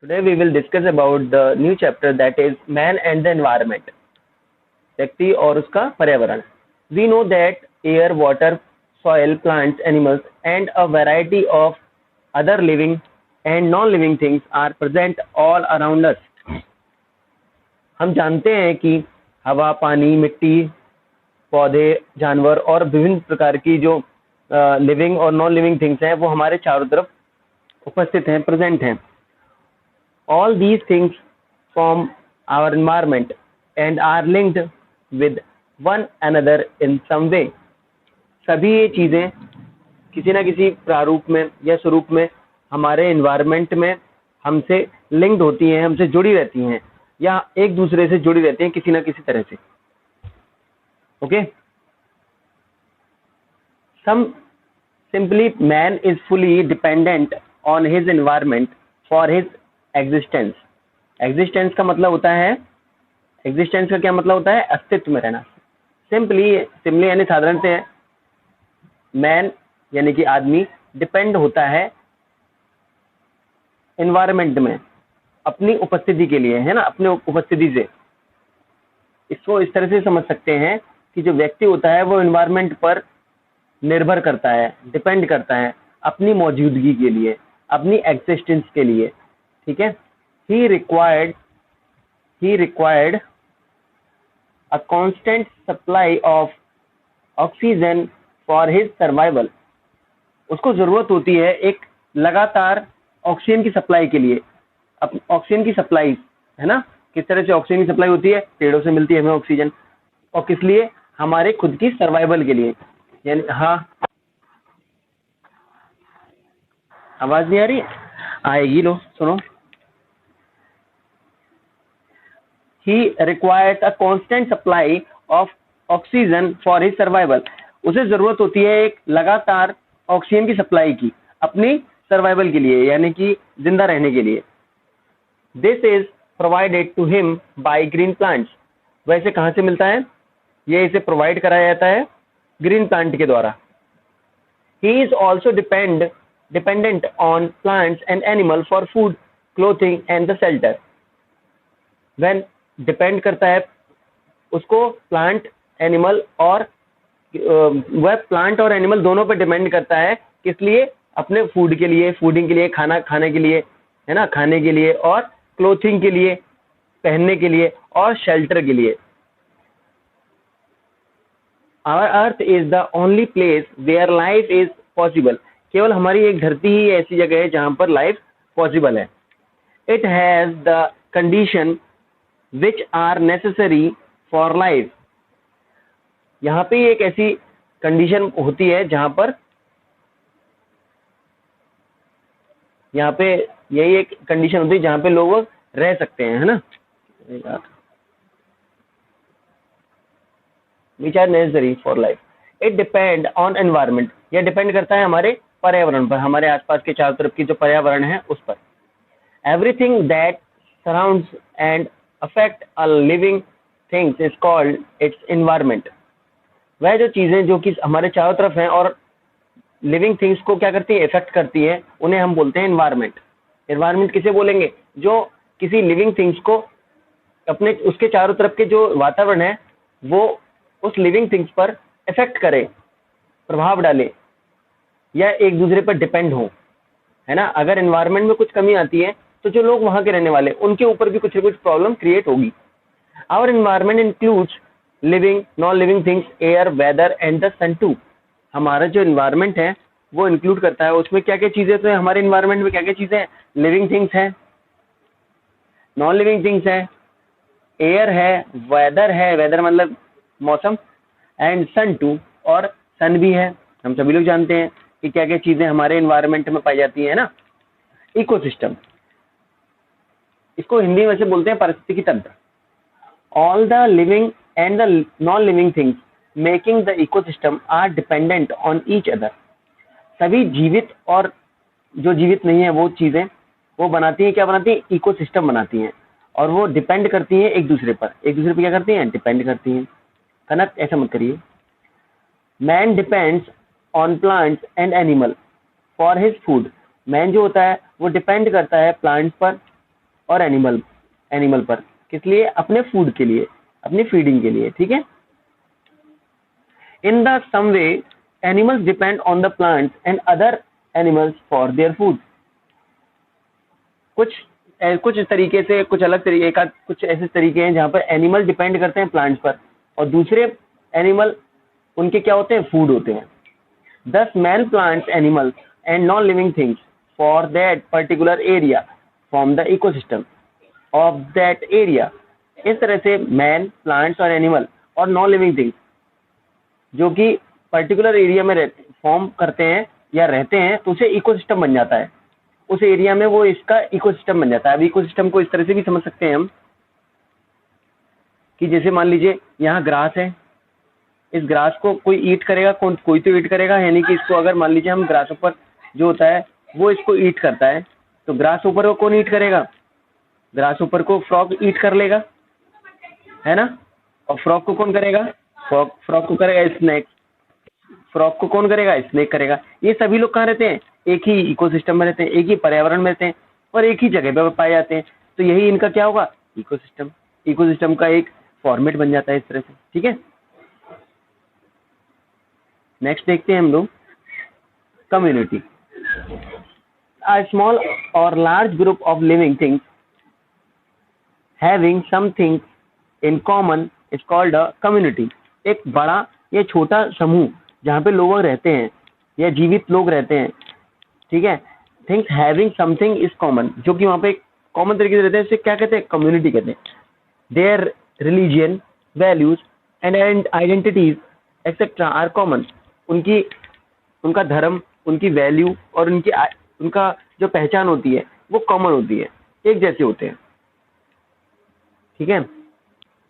Today we will discuss about the new chapter that is man and the environment. व्यक्ति और उसका पर्यावरण. We know that air, water, soil, plants, animals and a variety of other living and non-living things are present all around us. हम जानते हैं कि हवा, पानी, मिट्टी, पौधे, जानवर और विभिन्न प्रकार की जो लिविंग और नॉन लिविंग थिंग्स हैं वो हमारे चारों तरफ उपस्थित हैं, प्रेजेंट हैं. All these things form our environment and are linked with one another in some way. सभी ये चीज़ें किसी न किसी प्रारूप में या स्वरूप में हमारे environment में हमसे linked होती हैं, हमसे जुड़ी रहती हैं या एक दूसरे से जुड़ी रहती हैं किसी न किसी तरह से. Okay? Simply man is fully dependent on his environment for his existence. Existence का मतलब होता है, एग्जिस्टेंस का क्या मतलब होता है? अस्तित्व में रहना. सिंपली यानी साधारण से मैन यानी कि आदमी डिपेंड होता है एनवायरनमेंट में अपनी उपस्थिति के लिए, है ना, अपने उपस्थिति से. इसको इस तरह से समझ सकते हैं कि जो व्यक्ति होता है वो एनवायरनमेंट पर निर्भर करता है, डिपेंड करता है अपनी मौजूदगी के लिए, अपनी एग्जिस्टेंस के लिए. ठीक है. he required a constant supply of oxygen for his survival. उसको जरूरत होती है एक लगातार ऑक्सीजन की सप्लाई के लिए. अब ऑक्सीजन की सप्लाई है ना, किस तरह से ऑक्सीजन की सप्लाई होती है? पेड़ों से मिलती है हमें ऑक्सीजन. और किस लिए? हमारे खुद की सर्वाइवल के लिए. यानी हाँ, आवाज नहीं आ रही? आएगी, लो सुनो. He requires a constant supply of oxygen for his survival. उसे जरूरत होती है एक लगातार ऑक्सीजन की सप्लाई की अपनी सर्वाइवल के लिए, यानी कि जिंदा रहने के लिए. This is provided to him by green plants. वैसे कहाँ से मिलता है? ये इसे प्रोवाइड कराया जाता है ग्रीन प्लांट के द्वारा. He is also dependent on plants and animals for food, clothing and the shelter. When depend करता है उसको प्लांट, एनिमल और वह प्लांट और एनिमल दोनों पर डिपेंड करता है. किस लिए? अपने फूड के लिए, फूडिंग के लिए, खाना खाने के लिए, है ना, खाने के लिए, और क्लोथिंग के लिए, पहनने के लिए, और शेल्टर के लिए. Our earth is the only place where life is possible. केवल हमारी एक धरती ही ऐसी जगह है जहां पर लाइफ पॉसिबल है. It has the condition which are necessary for life. यहाँ पे एक ऐसी कंडीशन होती है जहां पर, यहाँ पे यही एक कंडीशन होती है जहां पे लोग रह सकते हैं, है ना, which are necessary for life. It depend on environment. यह डिपेंड करता है हमारे पर्यावरण पर, हमारे आसपास के चारों तरफ की जो पर्यावरण है उस पर. Everything that surrounds and affect a living things is called its environment. वह जो चीजें जो कि हमारे चारों तरफ हैं और लिविंग थिंग्स को क्या करती है? इफेक्ट करती है, उन्हें हम बोलते हैं एनवायरनमेंट. एनवायरनमेंट किसे बोलेंगे? जो किसी लिविंग थिंग्स को अपने उसके चारों तरफ के जो वातावरण है वो उस लिविंग थिंग्स पर इफेक्ट करे, प्रभाव डाले, या एक दूसरे पर डिपेंड हो, है ना. अगर एनवायरनमेंट में कुछ कमी आती है तो जो लोग वहां के रहने वाले उनके ऊपर भी कुछ न कुछ प्रॉब्लम क्रिएट होगी. Our environment includes living, non living things, air, weather and the sun too. हमारा जो एनवायरनमेंट है वो इंक्लूड करता है उसमें क्या क्या चीजें. तो हमारे एनवायरनमेंट में क्या क्या चीजें हैं? लिविंग थिंग्स हैं, नॉन लिविंग थिंग्स हैं, एयर है, वेदर है, वेदर मतलब मौसम, एंड सन टू, और सन भी है. हम सभी लोग जानते हैं कि क्या क्या चीजें हमारे एनवायरनमेंट में पाई जाती है ना. इकोसिस्टम, इसको हिंदी में से बोलते हैं पारिस्थितिकी तंत्र. All the living and the non living things making the ecosystem are dependent on each other. सभी जीवित और जो जीवित नहीं है वो चीजें वो बनाती हैं, क्या बनाती हैं? इकोसिस्टम बनाती हैं. और वो डिपेंड करती हैं एक दूसरे पर. एक दूसरे पर क्या करती हैं? डिपेंड करती हैं. कनक ऐसा मत करिए. Man depends on plants and animal for his food. Man जो होता है वो डिपेंड करता है प्लांट्स पर और एनिमल पर, किस लिए? अपने फूड के लिए, अपनी फीडिंग के लिए, ठीक है। In the some way animals depend on the plants and other animals for their food. कुछ तरीके से, कुछ अलग तरीके का, कुछ ऐसे तरीके हैं जहाँ पर एनिमल डिपेंड करते हैं प्लांट्स पर और दूसरे एनिमल उनके क्या होते हैं? फूड होते हैं। Thus man plants animals and non-living things for that particular area from the ecosystem of that area। इस तरह से man, plants और animal और non-living things जो कि पर्टिकुलर एरिया में फॉर्म करते हैं या रहते हैं तो उसे इकोसिस्टम बन जाता है। उस एरिया में वो इसका इकोसिस्टम बन जाता है। अब इकोसिस्टम को इस तरह से भी समझ सकते हैं हम कि जैसे मान लीजिए यहाँ ग्रास है, इस ग्रास को कोई ईट करेगा, कोई तो ईट करेगा, यानी कि इसको अगर मान लीजिए हम ग्रास ऊपर जो होता है वो इसको ईट करता है, तो ग्रास ऊपर को कौन ईट करेगा? ग्रास ऊपर को फ्रॉग ईट कर लेगा, है ना। और फ्रॉग को कौन करेगा? फ्रॉग को करेगा स्नेक। फ्रॉग को कौन करेगा? स्नेक करेगा। ये सभी लोग कहाँ रहते हैं? एक ही इकोसिस्टम में रहते हैं, एक ही पर्यावरण में रहते हैं और एक ही जगह पर पाए जाते हैं। तो यही इनका क्या होगा? इकोसिस्टम। इकोसिस्टम का एक फॉर्मेट बन जाता है इस तरह से, ठीक है। नेक्स्ट देखते हैं हम लोग कम्युनिटी। अ स्मॉल और large group of living things having something in common is called a community. एक बड़ा या छोटा समूह जहाँ पे लोग रहते हैं या जीवित लोग रहते हैं, ठीक है। Things having something is common, जो कि वहाँ पे कॉमन तरीके से रहते हैं, इसे क्या कहते हैं? कम्युनिटी कहते हैं। Their religion, values and identities etcetera are common. उनका धर्म, उनकी वैल्यू और उनका जो पहचान होती है वो कॉमन होती है, एक जैसे होते हैं, ठीक है।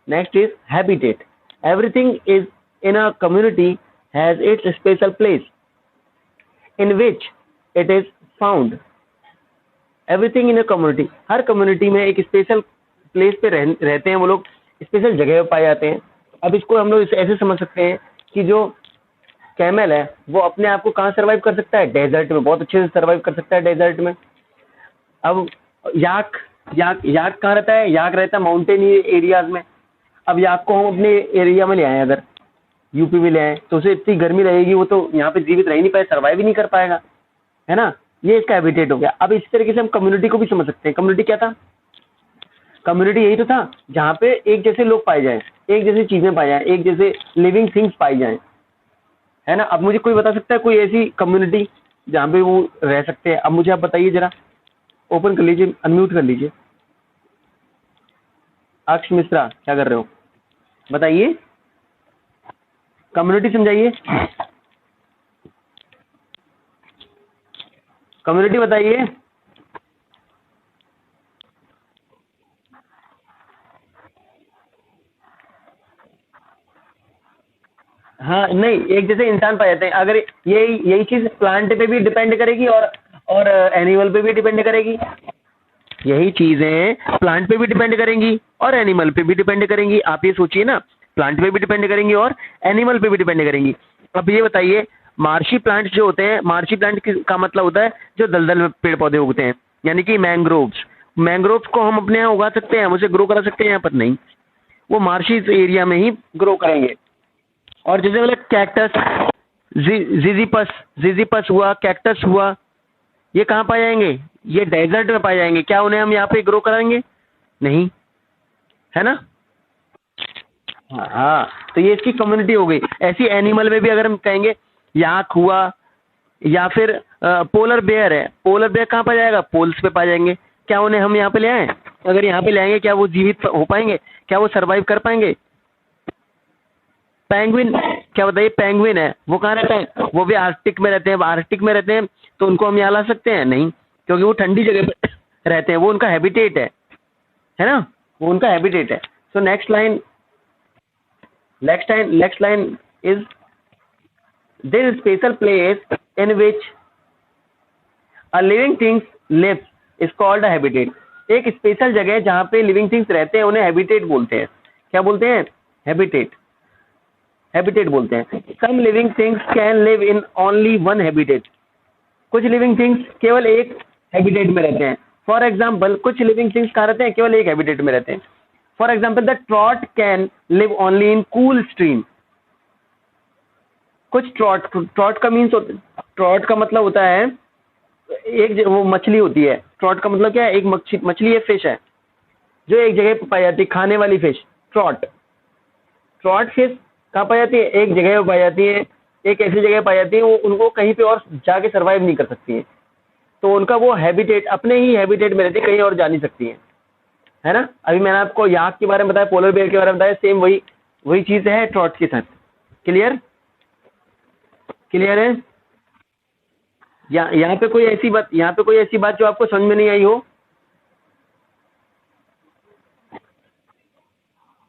Next is habitat. Everything is in a community has its special place in which it is found. Everything in a community, her community में एक स्पेशल प्लेस पे रहते हैं वो लोग, स्पेशल जगह पे पाए जाते हैं। अब इसको हम लोग ऐसे समझ सकते हैं कि जो कैमल है वो अपने आप को कहाँ सर्वाइव कर सकता है? डेजर्ट में, बहुत अच्छे से सर्वाइव कर सकता है डेजर्ट में। अब याक कहाँ रहता है? याक रहता है माउंटेन एरियाज में। अब याक को हम अपने एरिया में ले आए, अगर यूपी में ले आए, तो उसे इतनी गर्मी रहेगी, वो तो यहाँ पे जीवित रह ही नहीं पाए, सर्वाइव ही नहीं कर पाएगा, है ना। ये इसका हैबिटेट हो गया। अब इस तरीके से हम कम्युनिटी को भी समझ सकते हैं। कम्युनिटी क्या था? कम्युनिटी यही तो था जहाँ पे एक जैसे लोग पाए जाएं, एक जैसी चीजें पाई जाएं, एक जैसे लिविंग थिंग्स पाई जाएं, है ना। अब मुझे कोई बता सकता है कोई ऐसी कम्युनिटी जहाँ पे वो रह सकते हैं? अब मुझे आप बताइए जरा, ओपन कर लीजिए, अनम्यूट कर लीजिए। अक्ष मिश्रा क्या कर रहे हो? बताइए, कम्युनिटी समझाइए, कम्युनिटी बताइए। हाँ नहीं, एक जैसे इंसान पाए जाते हैं। अगर यही चीज प्लांट पे भी डिपेंड करेगी और एनिमल पे भी डिपेंड करेगी। यही चीजें प्लांट पे भी डिपेंड करेंगी और एनिमल पे भी डिपेंड करेंगी। आप ये सोचिए ना, प्लांट पे भी डिपेंड करेंगी और एनिमल पे भी डिपेंड करेंगी। अब ये बताइए, मार्शी प्लांट्स जो होते हैं, मार्शी प्लांट का मतलब होता है जो दलदल में पेड़ पौधे उगते हैं, यानी कि मैंग्रोव्स। मैंग्रोव्स को हम अपने यहाँ उगा सकते हैं, हम उसे ग्रो करा सकते हैं, यहाँ पर नहीं, वो मार्शी एरिया में ही ग्रो करेंगे। और जैसे मतलब कैक्टस, जिजीपस हुआ, कैक्टस हुआ, ये कहाँ पाए जाएंगे? ये डेजर्ट में पाए जाएंगे। क्या उन्हें हम यहाँ पे ग्रो कराएंगे? नहीं, है ना। हाँ, तो ये इसकी कम्युनिटी हो गई। ऐसी एनिमल में भी अगर हम कहेंगे याक हुआ या फिर पोलर बेयर है, पोलर बेयर कहाँ पाया जाएगा? पोल्स पे पाए जाएंगे। क्या उन्हें हम यहाँ पे ले आए? अगर यहाँ पे ले आएंगे क्या वो जीवित हो पाएंगे? क्या वो सर्वाइव कर पाएंगे? पेंगुइन, क्या बताइए, पेंगुइन है, वो कहाँ रहता है? वो भी आर्कटिक में रहते हैं। आर्कटिक में रहते हैं तो उनको हम यहाँ ला सकते हैं? नहीं, क्योंकि वो ठंडी जगह पे रहते हैं, वो उनका हैबिटेट है ना, वो उनका हैबिटेट है। So next line is this special place in which a living things live is called a habitat. एक स्पेशल जगह जहाँ पे लिविंग थिंग्स रहते हैं उन्हें हैबिटेट बोलते हैं। क्या बोलते हैं? हैबिटेट बोलते हैं। Some living things can live in only one habitat. कुछ लिविंग थिंग्स केवल एक हैबिटेट में रहते हैं। फॉर एग्जाम्पल कुछ लिविंग थिंग्स कहाँ रहते हैं, केवल एक हैबिटेट में रहते हैं. For example the trout can live only in cool stream. कुछ ट्रॉट का मीन्स, ट्रॉट का मतलब होता है एक वो मछली होती है. ट्रॉट का मतलब क्या है, एक मछली है, फिश है जो एक जगह पर पाई जाती है, खाने वाली फिश. ट्रॉट फिश कहाँ पाई जाती है, एक जगह पर पाई जाती है, एक ऐसी जगह पाई जाती है वो उनको कहीं पे और जाके सरवाइव नहीं कर सकती है. तो उनका वो हैबिटेट अपने ही हैबिटेट में रहती है, कहीं और जा नहीं सकती है ना. अभी मैंने आपको याक के बारे में बताया, पोलर बेयर के बारे में बताया, सेम वही चीज है ट्रॉट के साथ. क्लियर है. यहाँ पे कोई ऐसी बात जो आपको समझ में नहीं आई हो.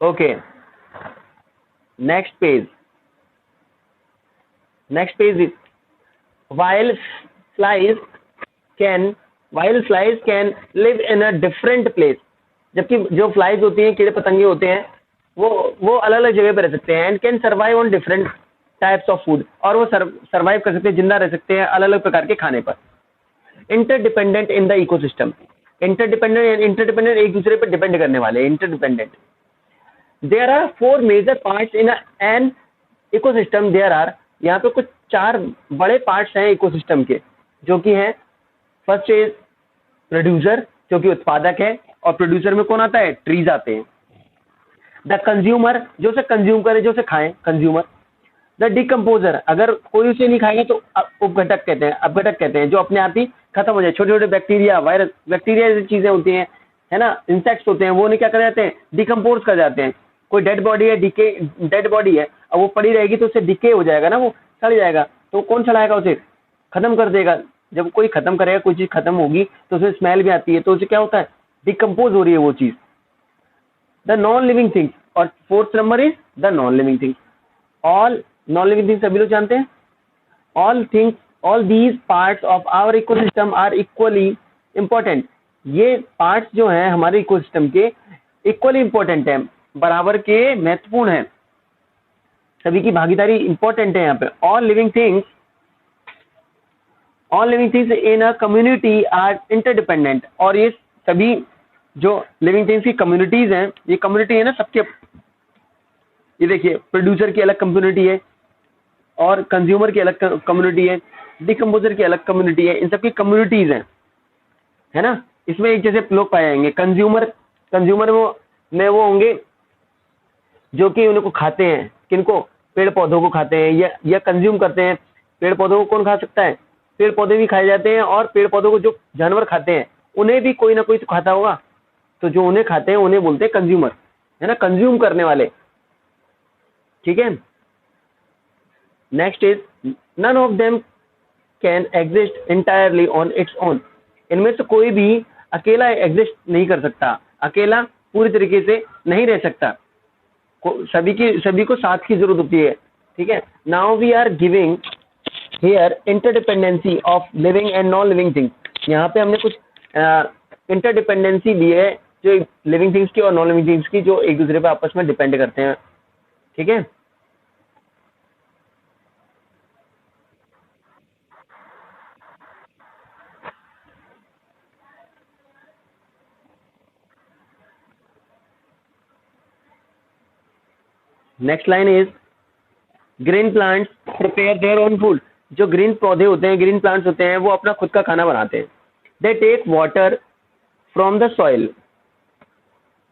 Okay, next page is while flies can live in a different place. जबकि जो फ्लाइज होती हैं, कीड़े पतंगे होते हैं, वो अलग अलग जगह पे रह सकते हैं. And can survive on different types of food. और वो सर्वाइव कर सकते हैं, जिंदा रह सकते हैं अलग अलग प्रकार के खाने पर. Interdependent in the ecosystem. Interdependent एक दूसरे पर डिपेंड करने वाले. Interdependent. There are 4 major parts in an ecosystem. यहाँ पे कुछ 4 बड़े पार्ट्स हैं इकोसिस्टम के, जो कि हैं, फर्स्ट इज प्रोड्यूसर, जो कि उत्पादक है, और प्रोड्यूसर में कौन आता है, ट्रीज आते हैं. द कंज्यूमर, जो उसे कंज्यूम करे, जो उसे खाए, कंज्यूमर. द डिकम्पोजर, अगर कोई उसे नहीं खाएगा तो अपघटक कहते हैं, जो अपने आप ही खत्म हो जाए. छोटे छोटे बैक्टीरिया, वायरस, बैक्टीरिया जैसी चीजें होती हैं, है ना, इंसेक्ट्स होते हैं, वो नहीं क्या कर जाते हैं, डिकम्पोज कर जाते हैं. कोई डेड बॉडी है, अब वो पड़ी रहेगी तो उससे डिके हो जाएगा ना, वो सड़ जाएगा. तो कौन सड़ाएगा, उसे खत्म कर देगा. जब कोई खत्म करेगा, कोई चीज खत्म होगी तो उसे स्मेल भी आती है, तो उसे क्या होता है, डिकम्पोज हो रही है वो चीज. The non living things. और fourth number is the non living things. All non living things सभी लोग जानते हैं. All these parts of our ecosystem are equally important. ये पार्ट्स जो हैं हमारे इकोसिस्टम के इक्वली इंपॉर्टेंट हैं, बराबर के महत्वपूर्ण हैं. सभी की भागीदारी इंपॉर्टेंट है यहाँ पे. All living things in a community are interdependent. और ये सभी जो लिविंग थिंग्स की कम्युनिटीज हैं, ये कम्युनिटी है ना सबके. ये देखिए, प्रोड्यूसर की अलग कम्युनिटी है, और कंज्यूमर की अलग कम्युनिटी है, डिकम्पोजर की अलग कम्युनिटी है. इन सबकी कम्युनिटीज हैं, है ना. इसमें एक जैसे लोग पाए जाएंगे. कंज्यूमर में वो होंगे जो कि उनको खाते हैं. किनको, पेड़ पौधों को खाते हैं या कंज्यूम करते हैं. पेड़ पौधों को कौन खा सकता है, पेड़ पौधे भी खाए जाते हैं. और पेड़ पौधों को जो जानवर खाते हैं, उन्हें भी कोई ना कोई तो खाता होगा. तो जो उन्हें खाते हैं उन्हें बोलते हैं कंज्यूमर, है ना, कंज्यूम करने वाले. ठीक है. Next is none of them can exist entirely on its own. इनमें से कोई भी अकेला एग्जिस्ट नहीं कर सकता, अकेला पूरी तरीके से नहीं रह सकता. सभी को साथ की जरूरत होती है. ठीक है. Now we are giving here interdependency of living and non living things. यहाँ पे हमने कुछ इंटरडिपेंडेंसी दी है, जो लिविंग थिंग्स की और नॉन लिविंग थिंग्स की, जो एक दूसरे पर आपस में डिपेंड करते हैं. ठीक है. Next line is green plants prepare their own food. जो ग्रीन पौधे होते हैं, ग्रीन प्लांट्स होते हैं, वो अपना खुद का खाना बनाते हैं. They take water from the soil.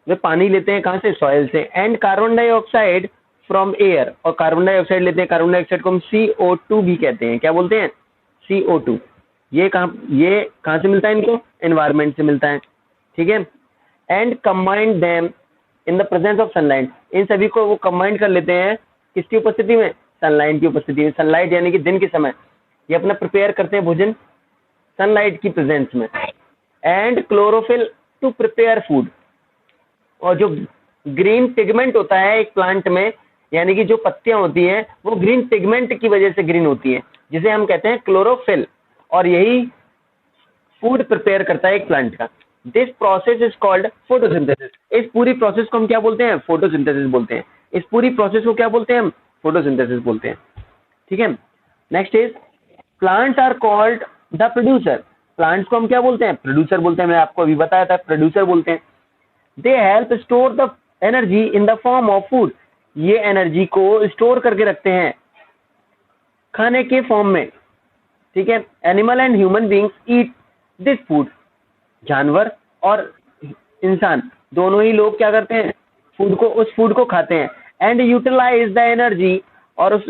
वे पानी लेते हैं कहाँ से, सॉइल से. And carbon dioxide from air. और कार्बन डाइऑक्साइड लेते हैं. कार्बन डाइऑक्साइड को हम CO2 भी कहते हैं. क्या बोलते हैं, CO2. ये कहाँ से मिलता है इनको, एनवायरमेंट से मिलता है. ठीक है. And combined them in the presence of sunlight. इन सभी को वो कंबाइंड कर लेते हैं किसकी उपस्थिति में, सनलाइट की उपस्थिति में. सनलाइट यानी कि दिन के समय ये अपना प्रिपेयर करते हैं भोजन सनलाइट की प्रेजेंस में. And chlorophyll to prepare food. और जो ग्रीन पिगमेंट होता है एक प्लांट में, यानी कि जो पत्तियां होती हैं, वो ग्रीन पिगमेंट की वजह से ग्रीन होती हैं, जिसे हम कहते हैं क्लोरोफिल. और यही फूड प्रिपेयर करता है एक प्लांट का. This process is called photosynthesis. इस पूरी प्रोसेस को हम क्या बोलते हैं, फोटोसिंथेसिस बोलते हैं. इस पूरी प्रोसेस को क्या बोलते हैं हम, फोटोसिंथेसिस बोलते हैं. ठीक है. Next is plants are called the producer. Plants को हम क्या बोलते हैं? प्रोड्यूसर बोलते हैं, मैंने आपको अभी बताया था, प्रोड्यूसर बोलते हैं। They help store the energy in the form of food, ये एनर्जी को स्टोर करके रखते हैं खाने के फॉर्म में, ठीक है। Animal and human beings eat this food, जानवर और इंसान दोनों ही लोग क्या करते हैं? उस फूड को खाते हैं। एंड यूटिलाइज द एनर्जी, और उस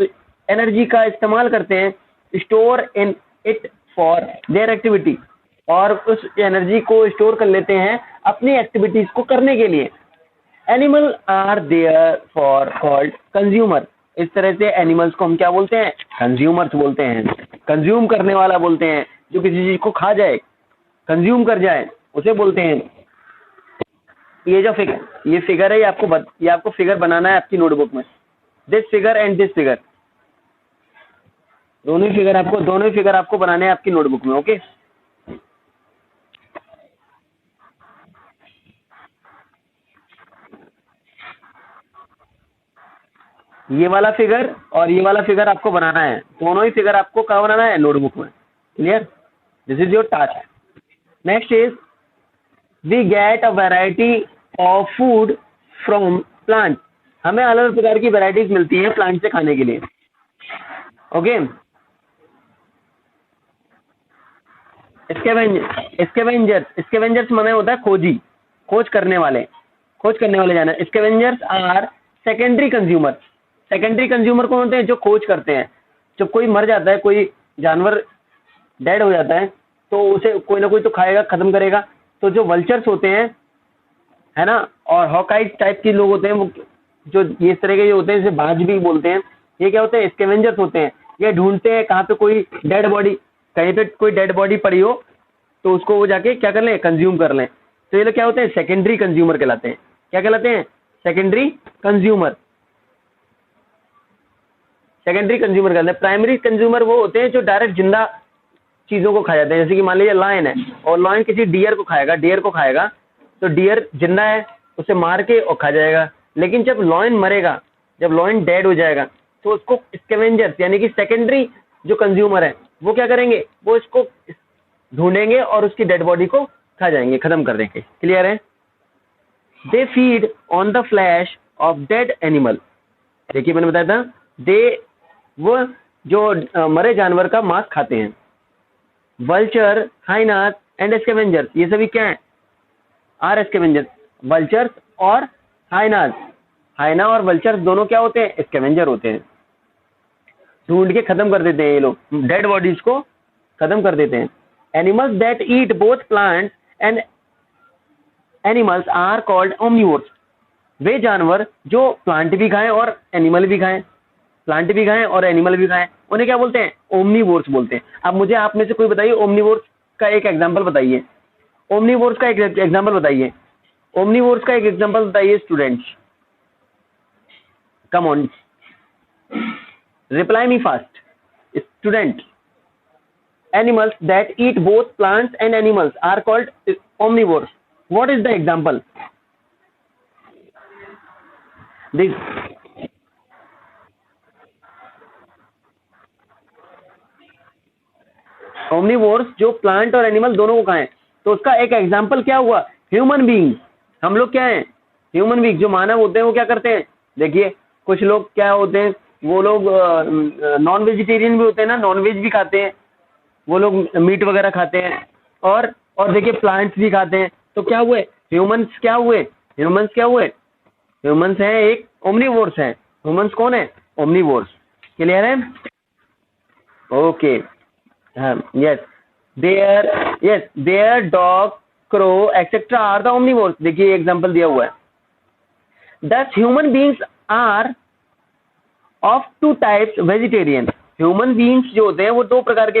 एनर्जी का इस्तेमाल करते हैं, store in it for their activity, और उस एनर्जी को स्टोर कर लेते हैं अपनी एक्टिविटीज को करने के लिए। Animal are therefore called consumer, इस तरह से एनिमल्स को हम क्या बोलते हैं? कंज्यूमर्स बोलते हैं, कंज्यूम करने वाला बोलते हैं, जो किसी चीज को खा जाए, कंज्यूम कर जाए, उसे बोलते हैं। ये जो ये फिगर है, ये आपको फिगर बनाना है आपकी नोटबुक में, this figure and this figure, दोनों ही फिगर आपको बनाने हैं आपकी नोटबुक में, ओके। ये वाला फिगर और ये वाला फिगर आपको बनाना है, दोनों ही फिगर आपको कहाँ बनाना है? नोटबुक में, clear? This is your task. Next is we get a variety of food from plant, हमें अलग अलग प्रकार की वैरायटीज मिलती हैं प्लांट से खाने के लिए, ओके। स्कैवेंजर्स माने होता है खोजी, खोज करने वाले जानवर। Scavengers are secondary consumer, secondary consumer कौन होते हैं? जो खोज करते हैं। जब कोई मर जाता है, कोई जानवर डेड हो जाता है, तो उसे कोई ना कोई तो खाएगा, खत्म करेगा। तो जो वल्चर्स होते हैं, है ना, और हॉकाइज टाइप के लोग होते हैं, वो जो ये इस तरह के होते हैं, इसे बाज भी बोलते हैं, ये क्या होते हैं? स्कैवेंजर्स होते हैं। ये ढूंढते हैं कहाँ पे कोई डेड बॉडी, कहीं पे कोई डेड बॉडी पड़ी हो तो उसको वो जाके क्या कर लें? कंज्यूम कर लें। तो ये लोग क्या होते हैं? सेकेंडरी कंज्यूमर कहलाते हैं। क्या कहलाते हैं? Secondary consumer. सेकेंडरी कंज्यूमर कहलाते हैं। प्राइमरी कंज्यूमर वो होते हैं जो डायरेक्ट जिंदा चीजों को खा जाते हैं। जैसे कि मान लीजिए लायन है और लायन किसी डियर को खाएगा, तो डियर जिंदा है, उसे मार के और खा जाएगा। लेकिन जब लायन मरेगा, जब लायन डेड हो जाएगा, तो उसको स्कैवेंजर्स यानी कि सेकेंडरी जो कंज्यूमर है वो क्या करेंगे? वो इसको ढूंढेंगे और उसकी डेड बॉडी को खा जाएंगे, खत्म कर देंगे। क्लियर है? They feed on the flash of dead animal, देखिए मैंने बताया था, वो जो मरे जानवर का मांस खाते हैं। वल्चर, हाइनास एंड स्कैवेंजर्स, ये सभी क्या है? Are scavengers. वल्चर्स और हाइनास, हाइना और वल्चर्स दोनों क्या होते हैं? स्कैवेंजर होते हैं। ढूंढ के खत्म कर देते हैं ये लोग, डेड बॉडीज को खत्म कर देते हैं। Animals that eat both plants and animals are called omnivores, वे जानवर जो प्लांट भी खाएं और एनिमल भी खाएं, प्लांट भी खाएं और एनिमल भी खाएं, उन्हें क्या बोलते हैं? ओमनिवोर्स बोलते हैं। अब मुझे आप में से कोई बताइए ओमनिवोर्स का एक एग्जांपल बताइए, ओमनिवोर्स का एक एग्जांपल बताइए, ओमनिवोर्स का एक एग्जांपल बताइए students, come on, reply me fast, student। Animals that eat both plants and animals are called omnivores. What is the example? This omnivores जो प्लांट और एनिमल दोनों को खाएं, तो उसका एक एग्जाम्पल क्या हुआ? Human being. हम लोग क्या हैं? Human being. जो मानव होते हैं वो क्या करते हैं? देखिए कुछ लोग क्या होते हैं, वो लोग नॉन वेजिटेरियन भी होते हैं ना, नॉन वेज भी खाते हैं, वो लोग मीट वगैरह खाते हैं, और देखिए प्लांट्स भी खाते हैं। तो क्या हुए? ह्यूमंस क्या हुए? ह्यूमंस हैं, एक ओमनिवोर्स हैं। ह्यूमंस कौन है? ओमनिवोर्स। क्लियर है? ओके, हाँ, their dog, crow etcetera are the omnivores. देखिए एग्जाम्पल दिया हुआ है। Thus human beings are of two types vegetarian, human beings जो होते हैं वो दो प्रकार के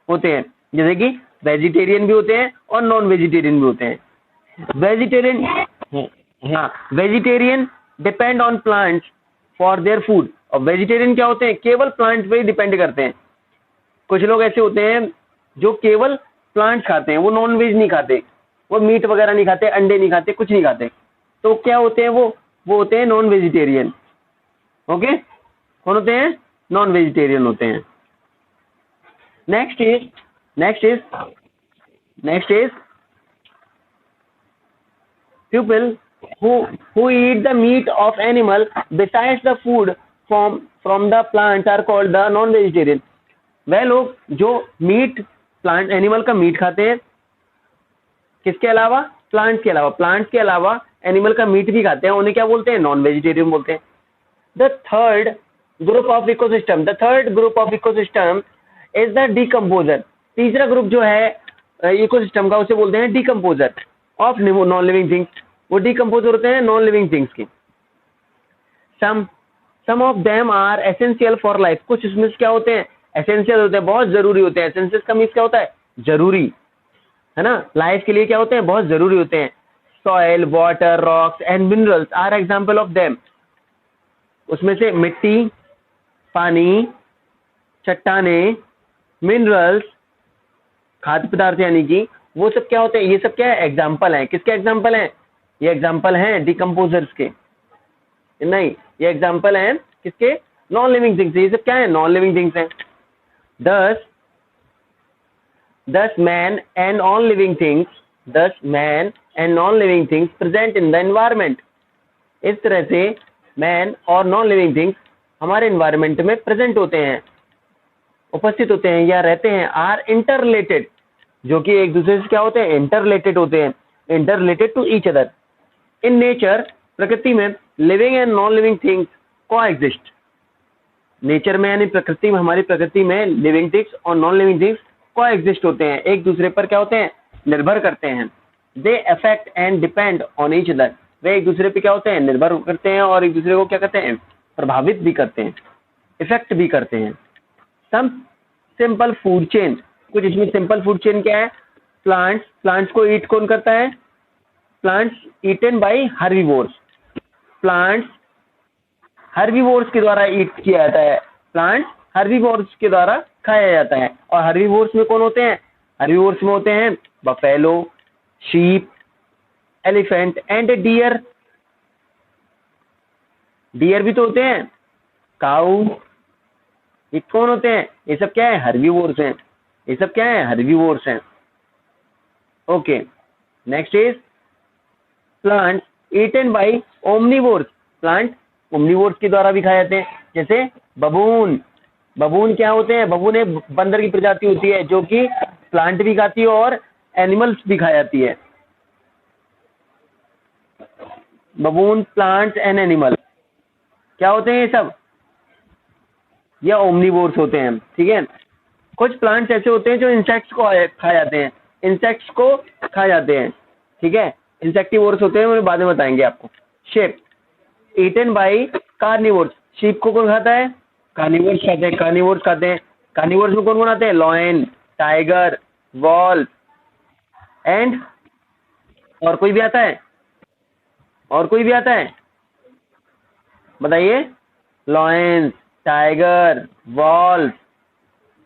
होते हैं, जैसे कि वेजिटेरियन भी होते हैं और नॉन वेजिटेरियन भी होते हैं। वेजिटेरियन, हाँ, vegetarian depend on plants for their food, और वेजिटेरियन क्या होते हैं? केवल प्लांट्स पे ही डिपेंड करते हैं। कुछ लोग ऐसे होते हैं जो केवल प्लांट्स खाते हैं, वो नॉन वेज नहीं खाते, वो मीट वगैरह नहीं खाते, अंडे नहीं खाते, कुछ नहीं खाते, तो क्या होते हैं? वो होते हैं नॉन वेजिटेरियन। ओके, कौन होते हैं? नॉन वेजिटेरियन होते हैं। Next is next is people who eat the meat of animal besides the food from the plants are called the non vegetarian. वह लोग जो मीट प्लांट एनिमल का मीट खाते हैं, किसके अलावा? प्लांट्स के अलावा, प्लांट्स के अलावा एनिमल का मीट भी खाते हैं, उन्हें क्या बोलते हैं? नॉन वेजिटेरियन बोलते हैं. The third group of ecosystem is the decomposer. तीसरा ग्रुप जो है इकोसिस्टम का, उसे बोलते हैं decomposer of non living things. वो डिकम्पोजर होते हैं नॉन लिविंग थिंग्स की. Some of them are essential for life. कुछ इसमें क्या होते हैं? एसेंशियल होते हैं, बहुत जरूरी होते हैं. एसेंशियल का मीन्स क्या होता है? जरूरी, है ना. लाइफ के लिए क्या होते हैं? बहुत जरूरी होते हैं. Soil, water, rocks and minerals are example of them. उसमें से मिट्टी, पानी, चट्टाने, मिनरल्स, खाद्य पदार्थ यानी कि वो सब क्या होते हैं? ये सब क्या है? एग्जाम्पल हैं. किसके एग्जाम्पल हैं? ये एग्जाम्पल हैं डिकम्पोजर्स के. नहीं, ये एग्जाम्पल हैं किसके? Non living things. ये सब क्या है? नॉन लिविंग थिंग्स हैं. Thus man and non-living things present in the environment. इस तरह से मैन और नॉन लिविंग थिंग्स हमारे एनवायरमेंट में प्रेजेंट होते हैं, उपस्थित होते हैं या रहते हैं. आर इंटर रिलेटेड, जो कि एक दूसरे से क्या होते हैं? इंटर रिलेटेड होते हैं. Inter related to each other. In nature, प्रकृति में living and non living things coexist. Nature में यानी प्रकृति में, हमारी प्रकृति में लिविंग थिंग्स और नॉन लिविंग थिंग्स कोएग्जिस्ट होते हैं, एक दूसरे पर क्या होते हैं? निर्भर करते हैं. They affect and depend on each other. वे एक दूसरे पे क्या होते हैं? निर्भर करते हैं और एक दूसरे को क्या करते हैं? प्रभावित भी करते हैं, इफेक्ट भी करते हैं. Some simple food chain. कुछ इसमें सिंपल फूड चेन क्या है? प्लांट्स को ईट कौन करता है? Plants eaten by herbivores. Plants herbivores के द्वारा ईट किया जाता है. प्लांट्स हर्बीवोर्स के द्वारा खाया जाता है. और हर्बीवोर्स में कौन होते हैं? हर्बीवोर्स में होते हैं buffalo, sheep, elephant and deer. Deer भी तो होते हैं, काऊ. ये कौन होते हैं? ये सब क्या है? हर्बीवोर्स हैं. ये सब क्या है? हर्बीवोर्स हैं. Okay. Next is plants eaten by omnivores. Plant omnivores के द्वारा भी खाए जाते हैं. जैसे बबून. बबून क्या होते हैं? बबून एक बंदर की प्रजाति होती है जो कि प्लांट भी खाती है और एनिमल्स भी खा जाती है. बबून, प्लांट्स एंड एनिमल क्या होते हैं? ये सब ये ओमनीवोर्स होते हैं. ठीक है. कुछ प्लांट्स ऐसे होते हैं जो इंसेक्ट्स को खा जाते हैं, इंसेक्ट्स को खा जाते हैं. ठीक है. इंसेक्टिवोर्स होते हैं, मुझे बाद में बताएंगे आपको. Sheep eaten by carnivores. Sheep को कौन खाता है? कार्निवोर्स खाते हैं. कार्निवोर्स खाते हैं. कार्निवोर्स में कौन कौन आते हैं? लॉयन, टाइगर, वॉल्फ एंड और कोई भी आता है? और कोई भी आता है? बताइए. Lions, tiger, wolf.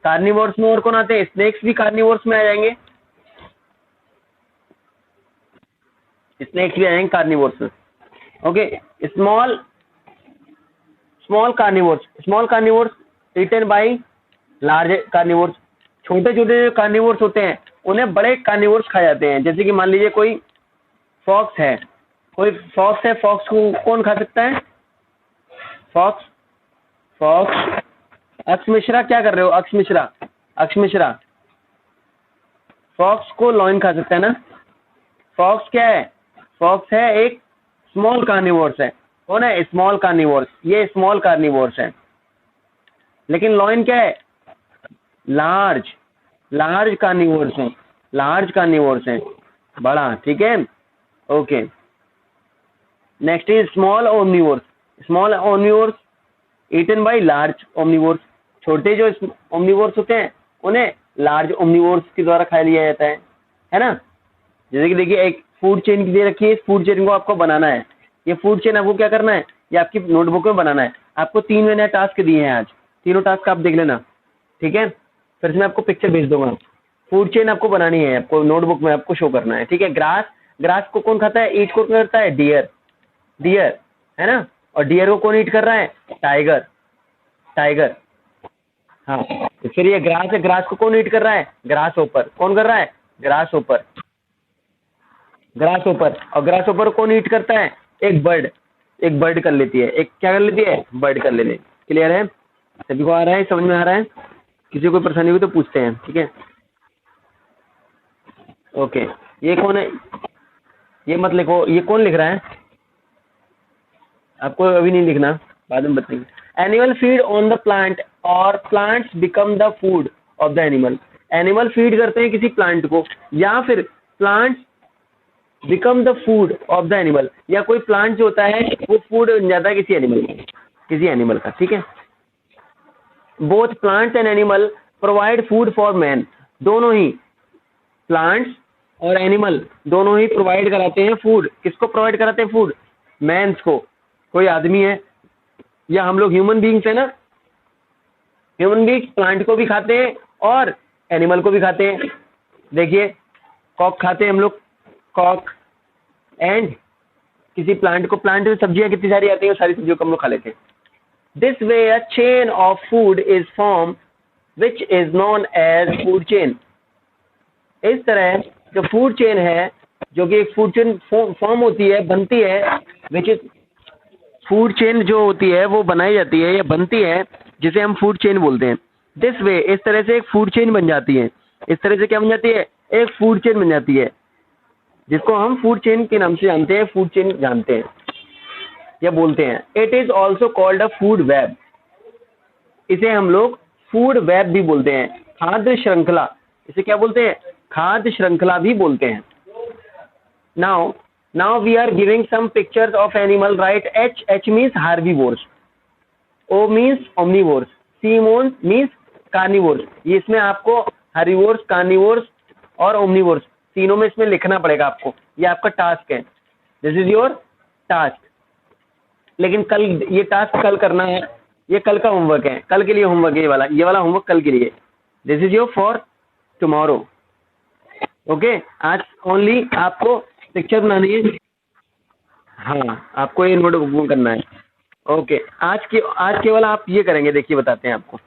कार्निवोर्स में और कौन आते हैं? स्नेक्स भी कार्निवोर्स में आ जाएंगे. स्नेक्स भी आ जाएंगे कार्निवोर्स में. Okay. Small carnivores eaten by large carnivores. छोटे छोटे जो कार्निवोर्स होते हैं उन्हें बड़े कार्निवोर्स खा जाते हैं. जैसे कि मान लीजिए कोई फॉक्स है. फॉक्स को कौन खा सकता है? फॉक्स. अक्ष मिश्रा क्या कर रहे हो? अक्ष मिश्रा. फॉक्स को लॉयन खा सकता है ना. फॉक्स क्या है? फॉक्स है एक स्मॉल कार्निवोर्स है. कौन है? Small carnivores. ये स्मॉल कार्निवोर्स है. लेकिन लॉयन क्या है? लार्ज कार्निवोर्स हैं. बड़ा. ठीक है. Okay. Next is small omnivores eaten by large omnivores. छोटे जो ओमनीवोर्स होते हैं उन्हें लार्ज ओमनीवोर्स के द्वारा खा लिया जाता है ना. जैसे कि देखिए एक फूड चेन की दे रखी है. इस फूड चेन को आपको बनाना है. ये फूड चेन आपको क्या करना है? ये आपकी नोटबुक में बनाना है. आपको 3 मैंने टास्क दिए हैं आज. तीनों टास्क आप देख लेना. ठीक है. फिर मैं आपको पिक्चर भेज दूंगा. फूड चेन आपको बनानी है, आपको नोटबुक में आपको शो करना है. ठीक है. ग्रास को कौन खाता है? ईट कौन करता है? डियर, है ना. और डियर को कौन ईट कर रहा है? टाइगर. हाँ. तो फिर ये ग्रास है. ग्रास को कौन ईट कर रहा है? ग्रास ऊपर. कौन कर रहा है? ग्रास ऊपर, ग्रास ऊपर, और ग्रास ऊपर कौन ईट करता है? एक बर्ड, एक बर्ड कर लेती है, एक क्या कर लेती है? बर्ड कर लेती है। क्लियर है? सभी को आ रहा है, समझ में आ रहा है? किसी को कोई परेशानी हुई तो पूछते हैं, ठीक है? ओके, ये कौन है? ये मत लिखो, ये कौन लिख रहा है? आपको अभी नहीं लिखना, बाद में बताएंगे। Animal feed on the plant और plants become the food of the animal. Animal feed करते हैं किसी प्लांट को, या फिर plants become the food of the animal, या कोई प्लांट जो होता है वो फूड बन जाता है किसी एनिमल का, ठीक है? Both plants and animal provide food for man. दोनों ही प्लांट्स और एनिमल दोनों ही प्रोवाइड कराते हैं फूड। किसको प्रोवाइड कराते हैं फूड? मैंस को। कोई आदमी है या हम लोग ह्यूमन बीइंग्स है ना, ह्यूमन बीइंग्स प्लांट को भी खाते हैं और एनिमल को भी खाते हैं। देखिए, कॉक खाते हैं हम लोग, कॉक। एंड किसी प्लांट को, प्लांट में सब्जियां कितनी सारी आती हैं, सारी सब्जियों को हम लोग खा लेते हैं। This way a chain of food is form which is known as food chain. इस तरह जो फूड चेन है, जो कि एक फूड चेन फॉर्म होती है, बनती है, विच इज फूड चेन जो होती है वो बनाई जाती है या बनती है, जिसे हम फूड चेन बोलते हैं। दिस वे, इस तरह से एक फूड चेन बन जाती है। इस तरह से क्या बन जाती है? एक फूड चेन बन जाती है, जिसको हम फूड चेन के नाम से जानते हैं, फूड चेन जानते हैं या बोलते हैं। It is also called a food web. इसे हम लोग फूड वेब भी बोलते हैं, खाद्य श्रृंखला। इसे क्या बोलते हैं? खाद्य श्रृंखला भी बोलते हैं। Now we are giving some pictures of animal. Right? H means herbivores, O means omnivores, C means carnivores. ये इसमें आपको herbivores, carnivores और omnivores तीनों में इसमें लिखना पड़ेगा आपको। ये आपका टास्क है, दिस इज योर टास्क। लेकिन कल ये टास्क कल करना है, ये कल का होमवर्क है, कल के लिए होमवर्क है, ये वाला होमवर्क कल के लिए। This is your for tomorrow. Okay, आज ओनली आपको पिक्चर बनानी है। हाँ, आपको ये नोट करना है। ओके, आज केवल आप ये करेंगे, देखिए बताते हैं आपको।